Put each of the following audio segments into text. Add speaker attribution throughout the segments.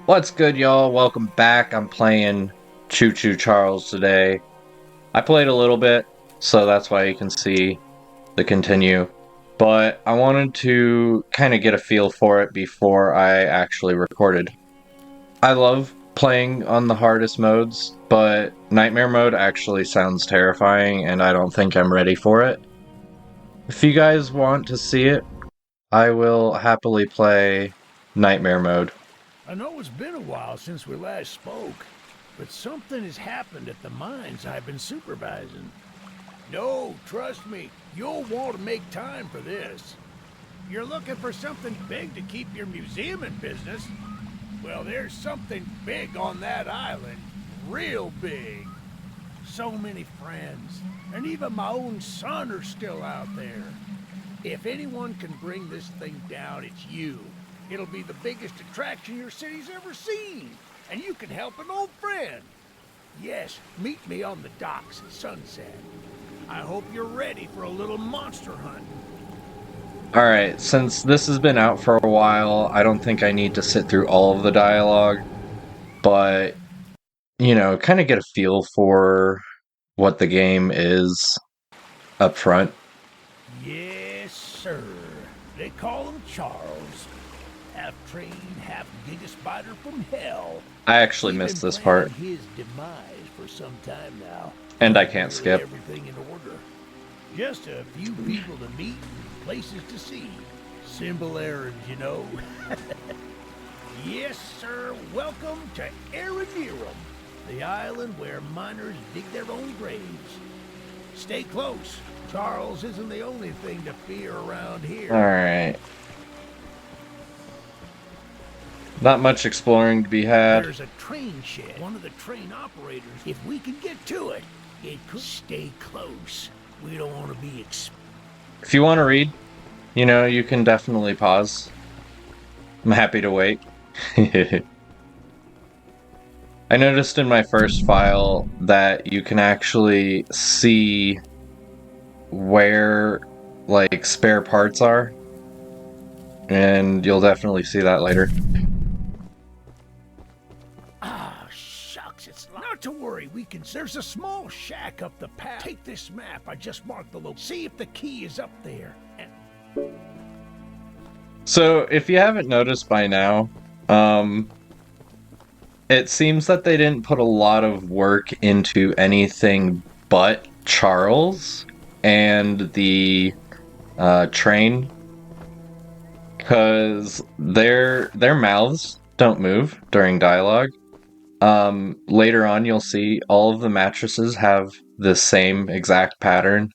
Speaker 1: What's good, y'all? Welcome back. I'm playing Choo Choo Charles today. I played a little bit, so that's why you can see the continue. But I wanted to kind of get a feel for it before I actually recorded. I love playing on the hardest modes, but Nightmare mode actually sounds terrifying, and I don't think I'm ready for it. If you guys want to see it, I will happily play Nightmare mode.
Speaker 2: I know it's been a while since we last spoke, but something has happened at the mines I've been supervising. No, trust me, you'll want to make time for this. You're looking for something big to keep your museum in business? Well, there's something big on that island. Real big. So many friends, and even my own son are still out there. If anyone can bring this thing down, it's you. It'll be the biggest attraction your city's ever seen, and you can help an old friend. Yes, meet me on the docks at sunset. I hope you're ready for a little monster hunt.
Speaker 1: Alright, since this has been out for a while, I don't think I need to sit through all of the dialogue, but, you know, kind of get a feel for what the game is up front.
Speaker 2: Yes, sir. They call him Charles. Half trained, half giga spider from hell.
Speaker 1: I actually
Speaker 2: We've
Speaker 1: missed
Speaker 2: been
Speaker 1: this part,
Speaker 2: planning his demise for some time now.
Speaker 1: and I can't skip.
Speaker 2: Everything in order. Just a few people to meet and places to see. Simple errands, you know. Yes, sir. Welcome to Aranirum, the island where miners dig their own graves. Stay close. Charles isn't the only thing to fear around here.
Speaker 1: Alright. Not much exploring to be had.
Speaker 2: There's a train shed. One of the train operators. If we can get to it, it could stay close. We don't want to be
Speaker 1: If you want to read, you know, you can definitely pause. I'm happy to wait. I noticed in my first file that you can actually see where, like, spare parts are. And you'll definitely see that later.
Speaker 2: Ah, shucks, it's not to worry. We can. There's a small shack up the path. Take this map. I just marked the location. See if the key is up there. And
Speaker 1: So, if you haven't noticed by now, it seems that they didn't put a lot of work into anything but Charles and the train, because their mouths don't move during dialogue. Later on, you'll see all of the mattresses have the same exact pattern.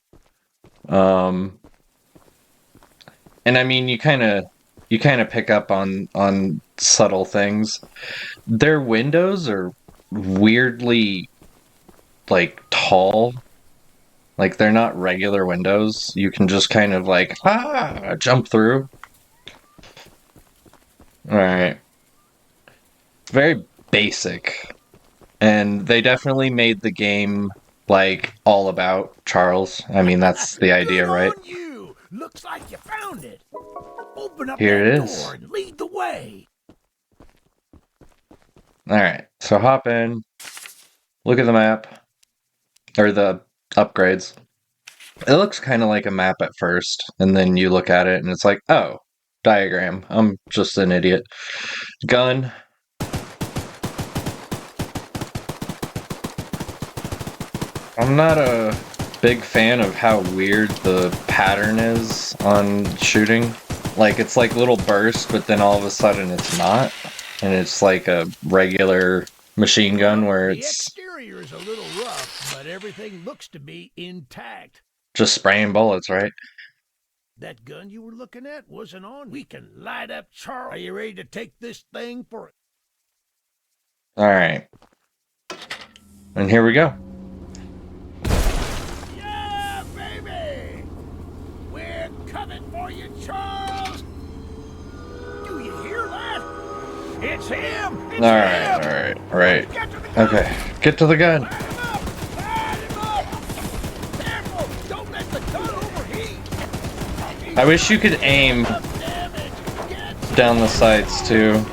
Speaker 1: And I mean, you kind of pick up on subtle things. Their windows are weirdly, like, tall. Like, they're not regular windows. You can just kind of, like, jump through. Alright. Very basic. And they definitely made the game, like, all about Charles. I mean, that's the idea,
Speaker 2: good
Speaker 1: right?
Speaker 2: on you. Looks like you found it. Open up
Speaker 1: Here
Speaker 2: that
Speaker 1: it is.
Speaker 2: door and lead the way.
Speaker 1: Alright, so hop in. Look at the map. Or the upgrades. It looks kind of like a map at first, and then you look at it and it's like, oh, diagram. I'm just an idiot. Gun. I'm not a big fan of how weird the pattern is on shooting. Like, it's like little bursts, but then all of a sudden it's not. And it's like a regular machine gun where
Speaker 2: The
Speaker 1: it's
Speaker 2: exterior is a little rough, but everything looks to be intact.
Speaker 1: just spraying bullets, right?
Speaker 2: That gun you were looking at wasn't on. We can light up Charles. Are you ready to take this thing for it?
Speaker 1: Alright. And here we go.
Speaker 2: Yeah, baby! We're coming for you, Charles! Do you hear that? It's him! It's him!
Speaker 1: Alright.
Speaker 2: Get to the gun!
Speaker 1: Okay, get to the gun.
Speaker 2: Light him up! Light him up! Careful! Don't let the gun overheat!
Speaker 1: I wish you could aim
Speaker 2: Damage! Get
Speaker 1: down the sights too.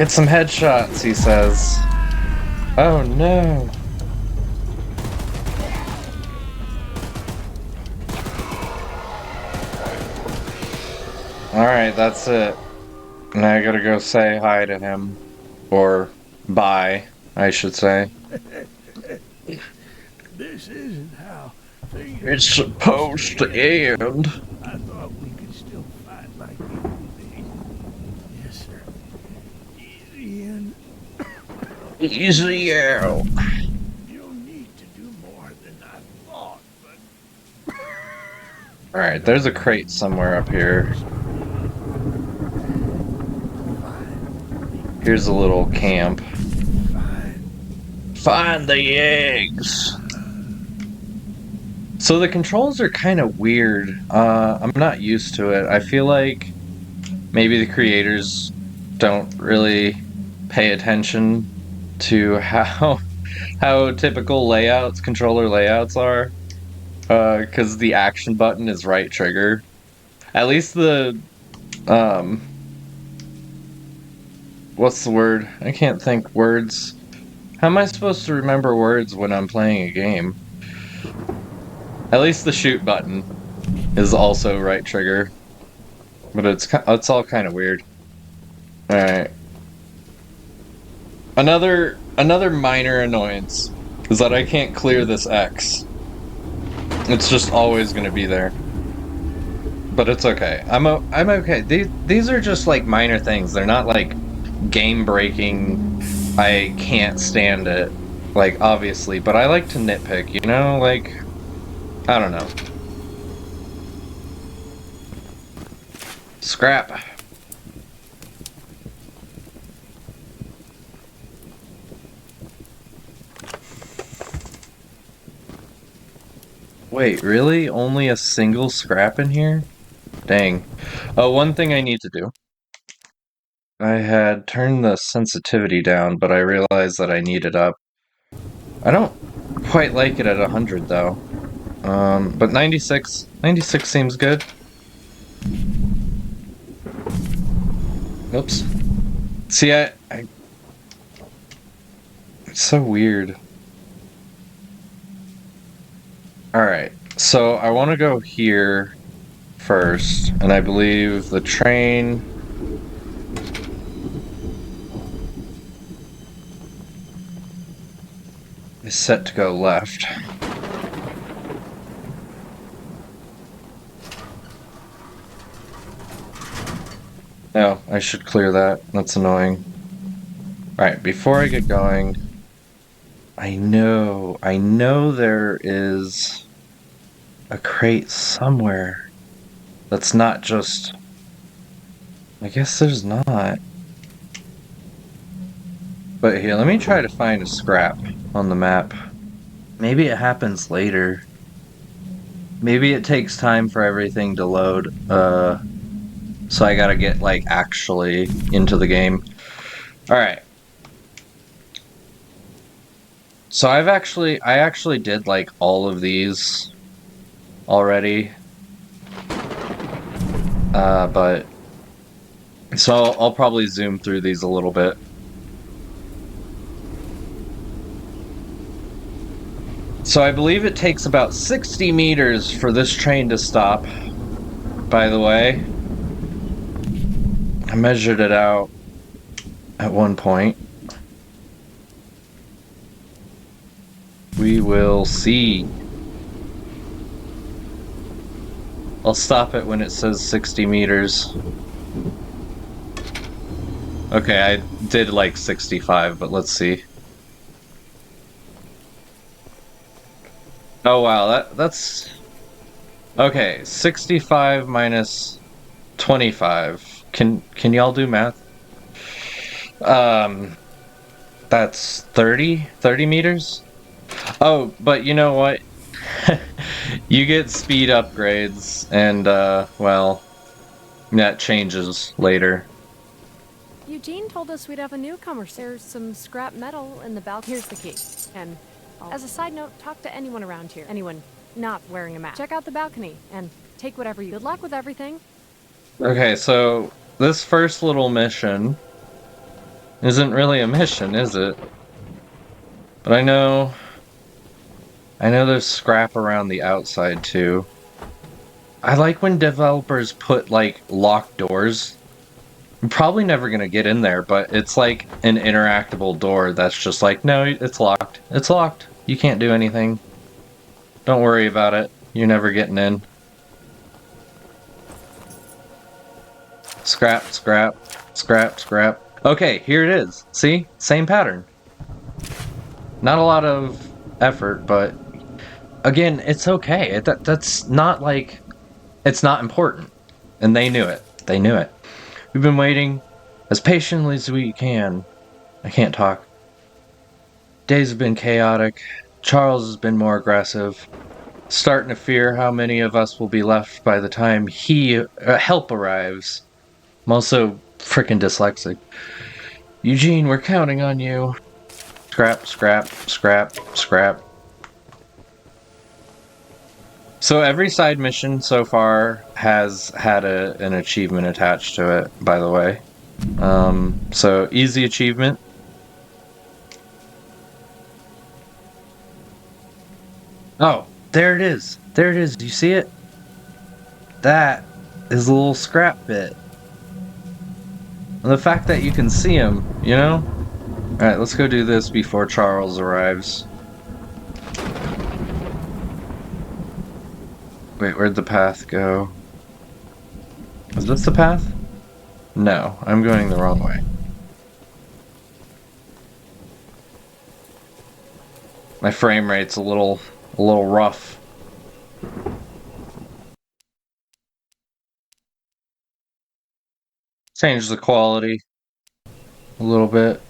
Speaker 1: Get some headshots, he says. Oh no. Alright, that's it. Now I gotta go say hi to him. Or bye, I should say.
Speaker 2: This isn't how things
Speaker 1: It's
Speaker 2: are
Speaker 1: supposed to end.
Speaker 2: I thought we could still fight like the old days. Yes, sir. Easy in.
Speaker 1: Easy out.
Speaker 2: You'll need to do more than I thought, but
Speaker 1: Alright, there's a crate somewhere up here. Here's a little camp. Find the eggs! So the controls are kind of weird. I'm not used to it. I feel like maybe the creators don't really pay attention to how typical layouts, controller layouts are. Because the action button is right trigger. At least the, what's the word? I can't think words. How am I supposed to remember words when I'm playing a game? At least the shoot button is also right trigger. But it's all kind of weird. Alright. Another minor annoyance is that I can't clear this X. It's just always going to be there. But it's okay. I'm okay. These are just like minor things. They're not like game breaking. I can't stand it. Like obviously, but I like to nitpick, you know? Like I don't know. Scrap. Wait, really? Only a single scrap in here? Dang. Oh, one thing I need to do. I had turned the sensitivity down, but I realized that I need it up. I don't quite like it at 100 though. But 96 seems good. Oops. See, it's so weird. Alright, so I want to go here first, and I believe the train is set to go left. No, I should clear that. That's annoying. Alright, before I get going, I know there is a crate somewhere that's not just... I guess there's not. But here, let me try to find a scrap on the map. Maybe it happens later. Maybe it takes time for everything to load, so I gotta get, like, actually into the game. Alright. So I actually did, like, all of these already. But... So I'll probably zoom through these a little bit. So I believe it takes about 60 meters for this train to stop, by the way. I measured it out at one point. We will see. I'll stop it when it says 60 meters. Okay, I did like 65, but let's see. Oh wow, that's... Okay, 65 minus 25. Can y'all do math? That's 30 meters? Oh, but you know what? You get speed upgrades, and, well, that changes later.
Speaker 3: Eugene told us we'd have a newcomer. There's some scrap metal in the balcony. Here's the key. And as a side note, talk to anyone around here. Anyone not wearing a mask. Check out the balcony and take whatever you... Good luck with everything.
Speaker 1: Okay, so this first little mission isn't really a mission, is it? But I know there's scrap around the outside too. I like when developers put like locked doors. I'm probably never gonna get in there, but it's like an interactable door that's just like, no, it's locked. It's locked. You can't do anything. Don't worry about it. You're never getting in. Scrap, scrap, scrap, scrap. Okay, here it is. See? Same pattern. Not a lot of effort, but again, it's okay. That's not like, it's not important. And they knew it. They knew it. We've been waiting as patiently as we can. I can't talk. Days have been chaotic. Charles has been more aggressive. Starting to fear how many of us will be left by the time help arrives. I'm also freaking dyslexic. Eugene, we're counting on you. Scrap, scrap, scrap, scrap. So every side mission so far has had an achievement attached to it, by the way. So easy achievement. Oh, there it is. There it is. Do you see it? That is a little scrap bit. And the fact that you can see him, you know? Alright, let's go do this before Charles arrives. Wait, where'd the path go? Is this the path? No, I'm going the wrong way. My frame rate's a little rough. Change the quality a little bit.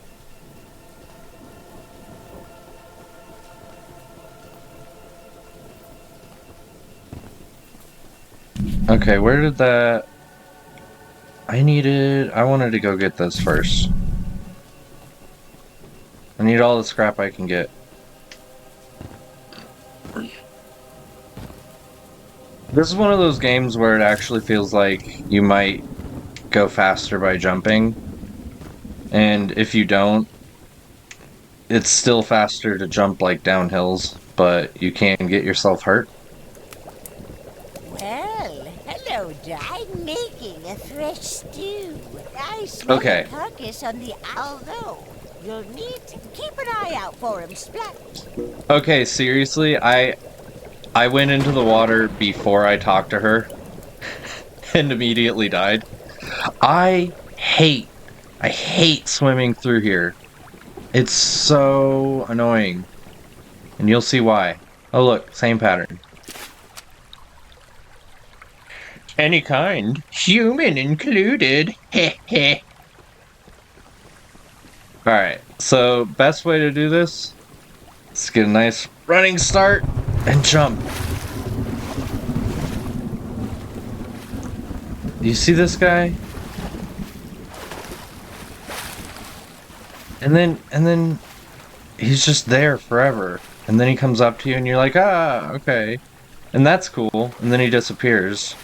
Speaker 1: Okay, where did that... I wanted to go get this first. I need all the scrap I can get. This is one of those games where it actually feels like you might go faster by jumping. And if you don't, it's still faster to jump like down hills, but you can get yourself hurt.
Speaker 4: Well, hello, I'm making a fresh stew. I smell
Speaker 1: Okay.
Speaker 4: a carcass on the although you'll need to keep an eye out for him, Splat.
Speaker 1: Okay, seriously, I went into the water before I talked to her and immediately died. I hate swimming through here. It's so annoying. And you'll see why. Oh look, same pattern. Any kind, human included. Heh heh. Alright, so best way to do this is get a nice running start and jump. You see this guy? And then he's just there forever. And then he comes up to you and you're like, ah, okay. And that's cool. And then he disappears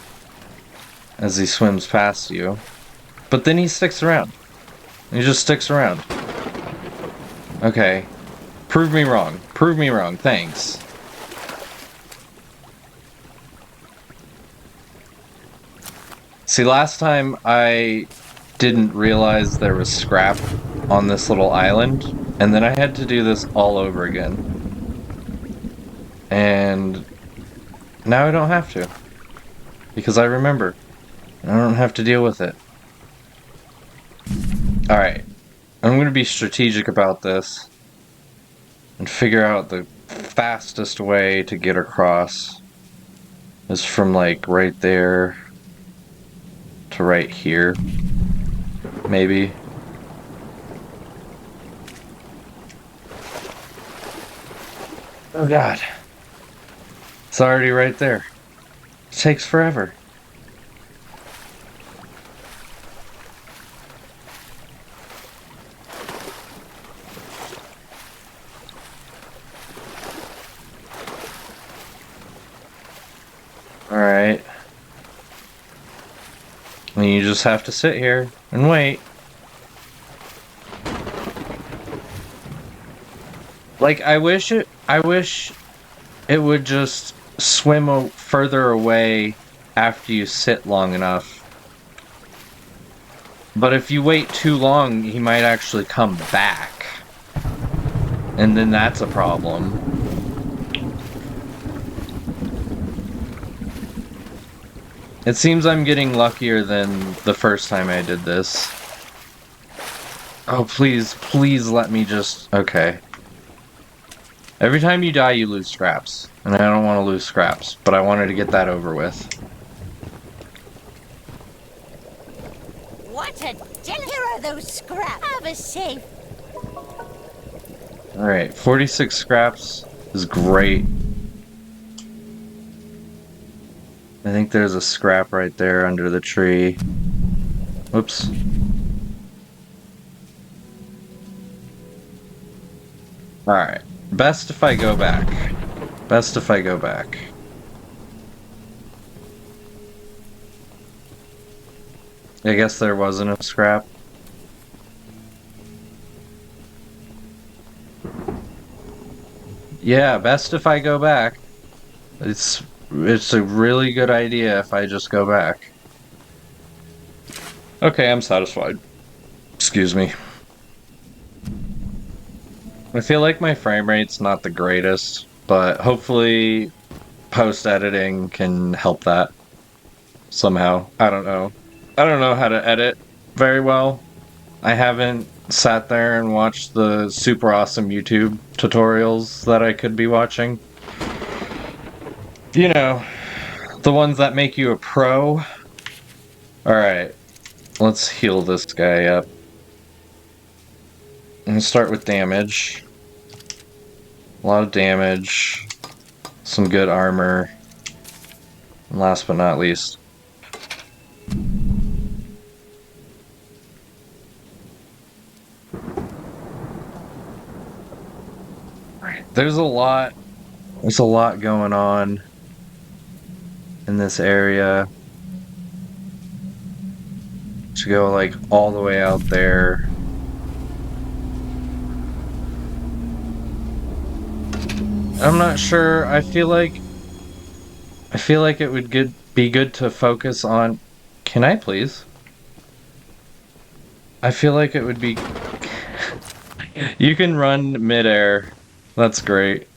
Speaker 1: as he swims past you. But then he sticks around. He just sticks around. Okay. Prove me wrong. Prove me wrong. Thanks. See, last time I didn't realize there was scrap on this little island, and then I had to do this all over again. And now I don't have to. Because I remember. I don't have to deal with it. Alright. I'm going to be strategic about this. And figure out the fastest way to get across. Is from like right there to right here. Maybe. Oh god. It's already right there. It takes forever. Alright. And you just have to sit here and wait. Like, I wish it would just swim further away after you sit long enough. But if you wait too long, he might actually come back. And then that's a problem. It seems I'm getting luckier than the first time I did this. Oh, please, please let me just... Okay. Every time you die, you lose scraps. And I don't want to lose scraps, but I wanted to get that over with.
Speaker 4: What a Here are those scraps. Have a safe.
Speaker 1: Alright, 46 scraps is great. I think there's a scrap right there under the tree. Whoops. Alright. Best if I go back. Best if I go back. I guess there wasn't a scrap. Yeah, best if I go back. It's a really good idea if I just go back. Okay, I'm satisfied. Excuse me. I feel like my frame rate's not the greatest, but hopefully post-editing can help that somehow. I don't know. I don't know how to edit very well. I haven't sat there and watched the super awesome YouTube tutorials that I could be watching. You know, the ones that make you a pro. Alright, let's heal this guy up. And start with damage. A lot of damage. Some good armor. And last but not least. There's a lot going on in this area. To go like all the way out there. I'm not sure. I feel like it would be good to focus on. Can I please? I feel like it would be. You can run midair. That's great.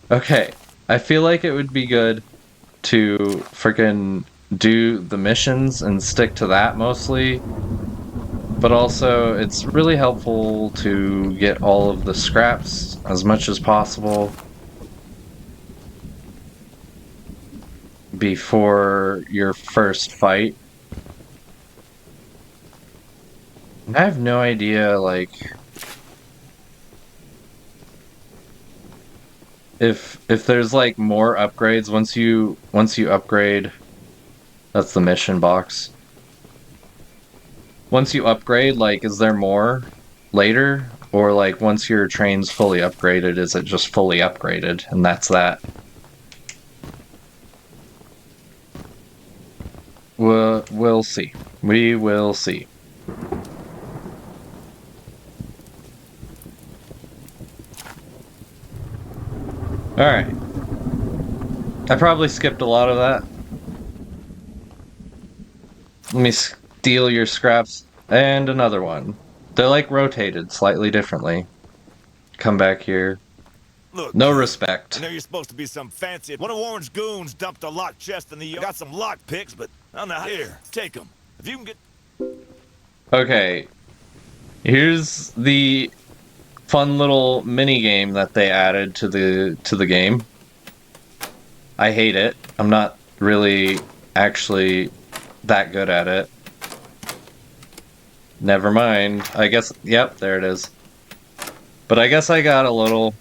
Speaker 1: Okay, I feel like it would be good to freaking do the missions and stick to that mostly. But also, it's really helpful to get all of the scraps as much as possible before your first fight. I have no idea, like, if there's like more upgrades once you upgrade. That's the mission box. Once you upgrade, like, is there more later? Or, like, once your train's fully upgraded, is it just fully upgraded, and that's that? We'll see. We will see. Alright. I probably skipped a lot of that. Let me steal your scraps. And another one. They're like rotated slightly differently. Come back here.
Speaker 5: Look,
Speaker 1: No
Speaker 5: kid,
Speaker 1: respect.
Speaker 5: I know you're supposed to be some fancy. One of Warren's goons dumped a locked chest in the yard. Got some lock picks, but I don't know. Here, take them. If you can get.
Speaker 1: Okay. Here's the fun little mini game that they added to the game. I hate it. I'm not really actually that good at it. Never mind. I guess, yep, there it is. But I guess I got a little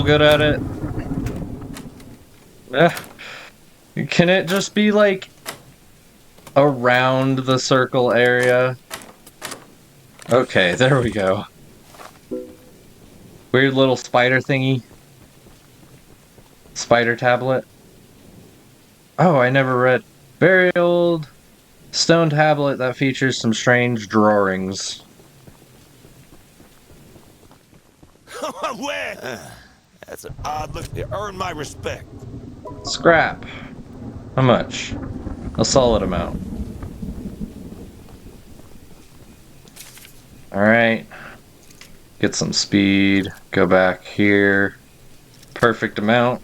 Speaker 1: good at it. Can it just be like around the circle area? Okay, there we go. Weird little spider thingy. Spider tablet. Oh, I never read. Very old stone tablet that features some strange drawings.
Speaker 5: Where? That's an odd look. You earned my respect.
Speaker 1: Scrap. How much? A solid amount. Alright. Get some speed. Go back here. Perfect amount.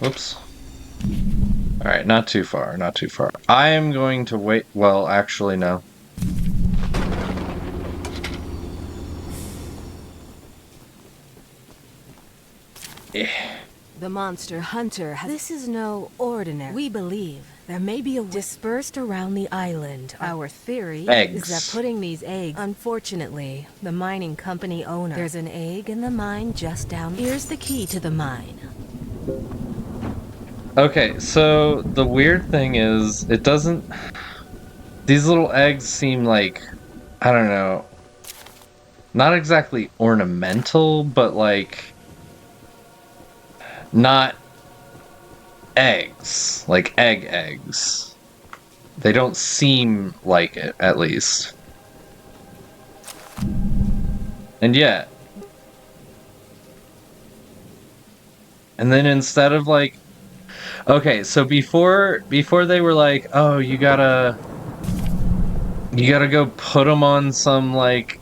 Speaker 1: Whoops. Alright, not too far, not too far. I am going to wait. Well, actually, no.
Speaker 6: The monster hunter has... This is no ordinary. We believe there may be a dispersed around the island. Our theory is that putting these eggs... Unfortunately, the mining company owner... There's an egg in the mine just down... Here's the key to the mine.
Speaker 1: Okay, so the weird thing is, it doesn't... These little eggs seem like, I don't know, not exactly ornamental, but like, not eggs, like eggs. They don't seem like it, at least. And yet. And then instead of like, okay, so before they were like, oh, you gotta go put them on some like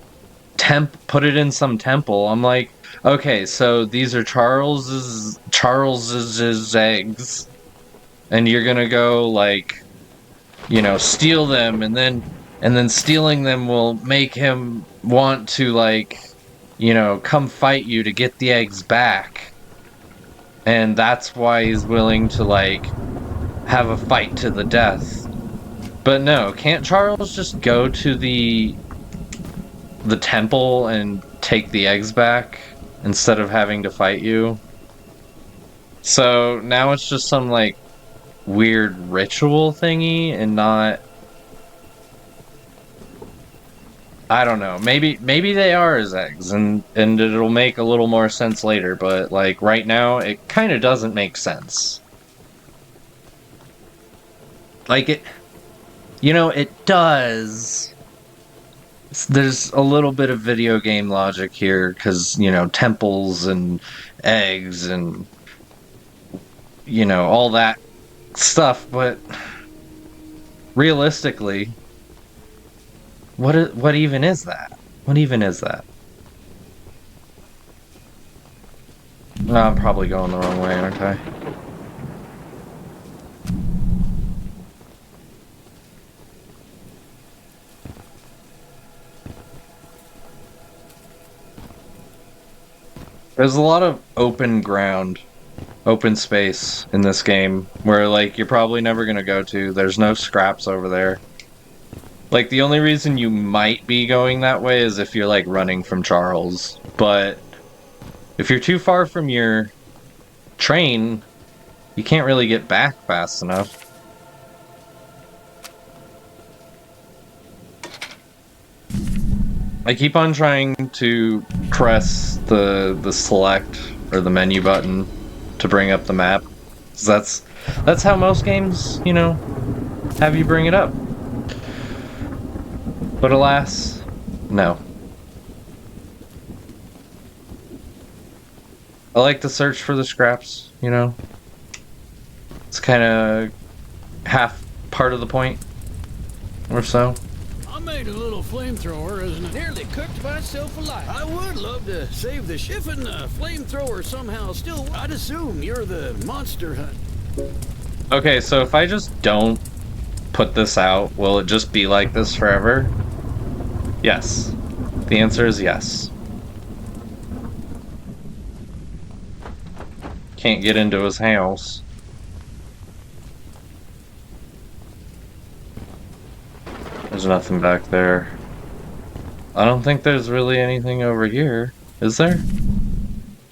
Speaker 1: put it in some temple. I'm like, okay, so these are Charles's eggs, and you're gonna go like, you know, steal them, and then stealing them will make him want to like, you know, come fight you to get the eggs back. And that's why he's willing to, like, have a fight to the death. But no, can't Charles just go to the temple and take the eggs back instead of having to fight you? So now it's just some, like, weird ritual thingy and not... I don't know. Maybe they are his eggs, and it'll make a little more sense later. But like right now, it kind of doesn't make sense. Like it, you know, it does. There's a little bit of video game logic here, because you know, temples and eggs and you know all that stuff. But realistically. What even is that? What even is that? No, I'm probably going the wrong way, aren't I? There's a lot of open ground, open space in this game where like you're probably never gonna go to. There's no scraps over there. Like, the only reason you might be going that way is if you're, like, running from Charles. But if you're too far from your train, you can't really get back fast enough. I keep on trying to press the select or the menu button to bring up the map. 'Cause that's how most games, you know, have you bring it up. But alas, no. I like to search for the scraps, you know? It's kind of half part of the point, or so.
Speaker 2: I made a little flamethrower as nearly cooked myself alive. I would love to save the ship and the flamethrower somehow still... I'd assume you're the monster hunt.
Speaker 1: Okay, so if I just don't put this out, will it just be like this forever? Yes. The answer is yes. Can't get into his house. There's nothing back there. I don't think there's really anything over here. Is there?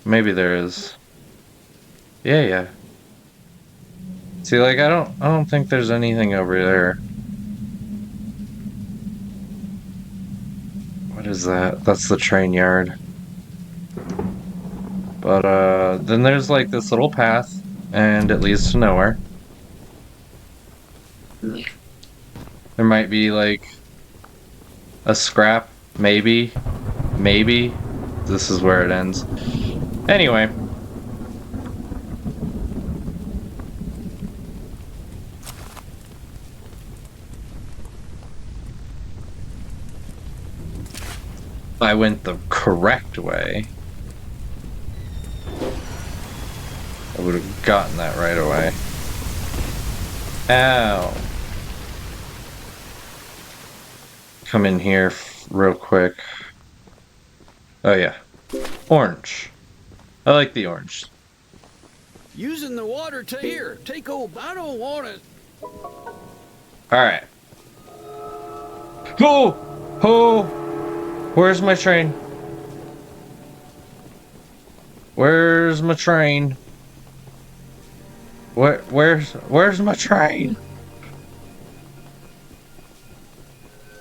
Speaker 1: Maybe there is. Yeah. See, like I don't think there's anything over there. What is that? That's the train yard. But then there's like this little path and it leads to nowhere. There might be like a scrap, maybe. maybe this is where it ends. Anyway. I went the correct way. I would have gotten that right away. Ow. Come in here real quick. Oh yeah. Orange. I like the orange.
Speaker 7: Using the water to here. Take old. I don't want it.
Speaker 1: Alright. Oh! Oh! Where's my train? Where's my train? Where's my train?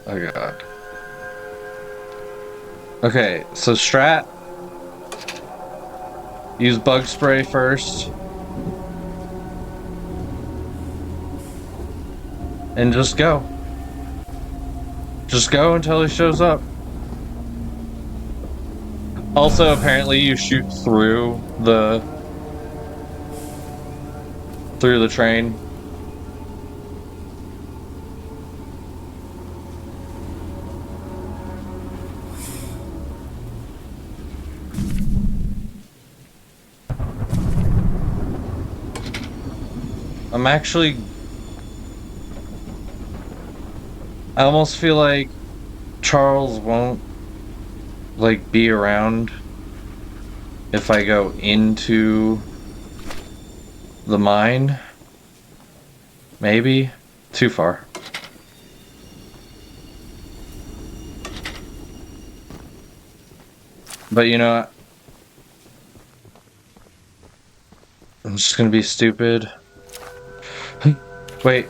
Speaker 1: Oh god. Okay, so Strat. Use bug spray first. And just go. Just go until he shows up. Also, apparently you shoot through the train. I almost feel like Charles won't, like, be around if I go into the mine. Maybe. Too far. But you know, I'm just gonna be stupid. Wait.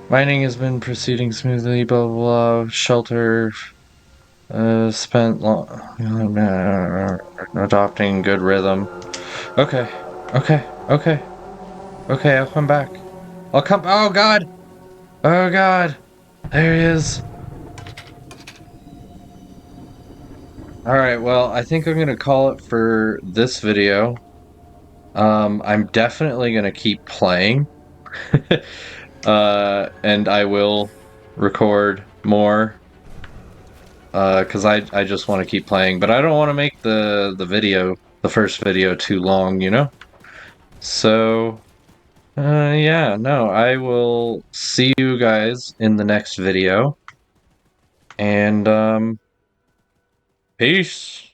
Speaker 1: Mining has been proceeding smoothly, blah blah blah. Shelter spent long adopting good rhythm. Okay. Okay. Okay. Okay, I'll come back. I'll come. Oh god! Oh god! There he is. Alright, well, I think I'm gonna call it for this video. I'm definitely gonna keep playing. And I will record more. Cause I just want to keep playing, but I don't want to make the first video too long, you know? So, yeah, no, I will see you guys in the next video. And, peace!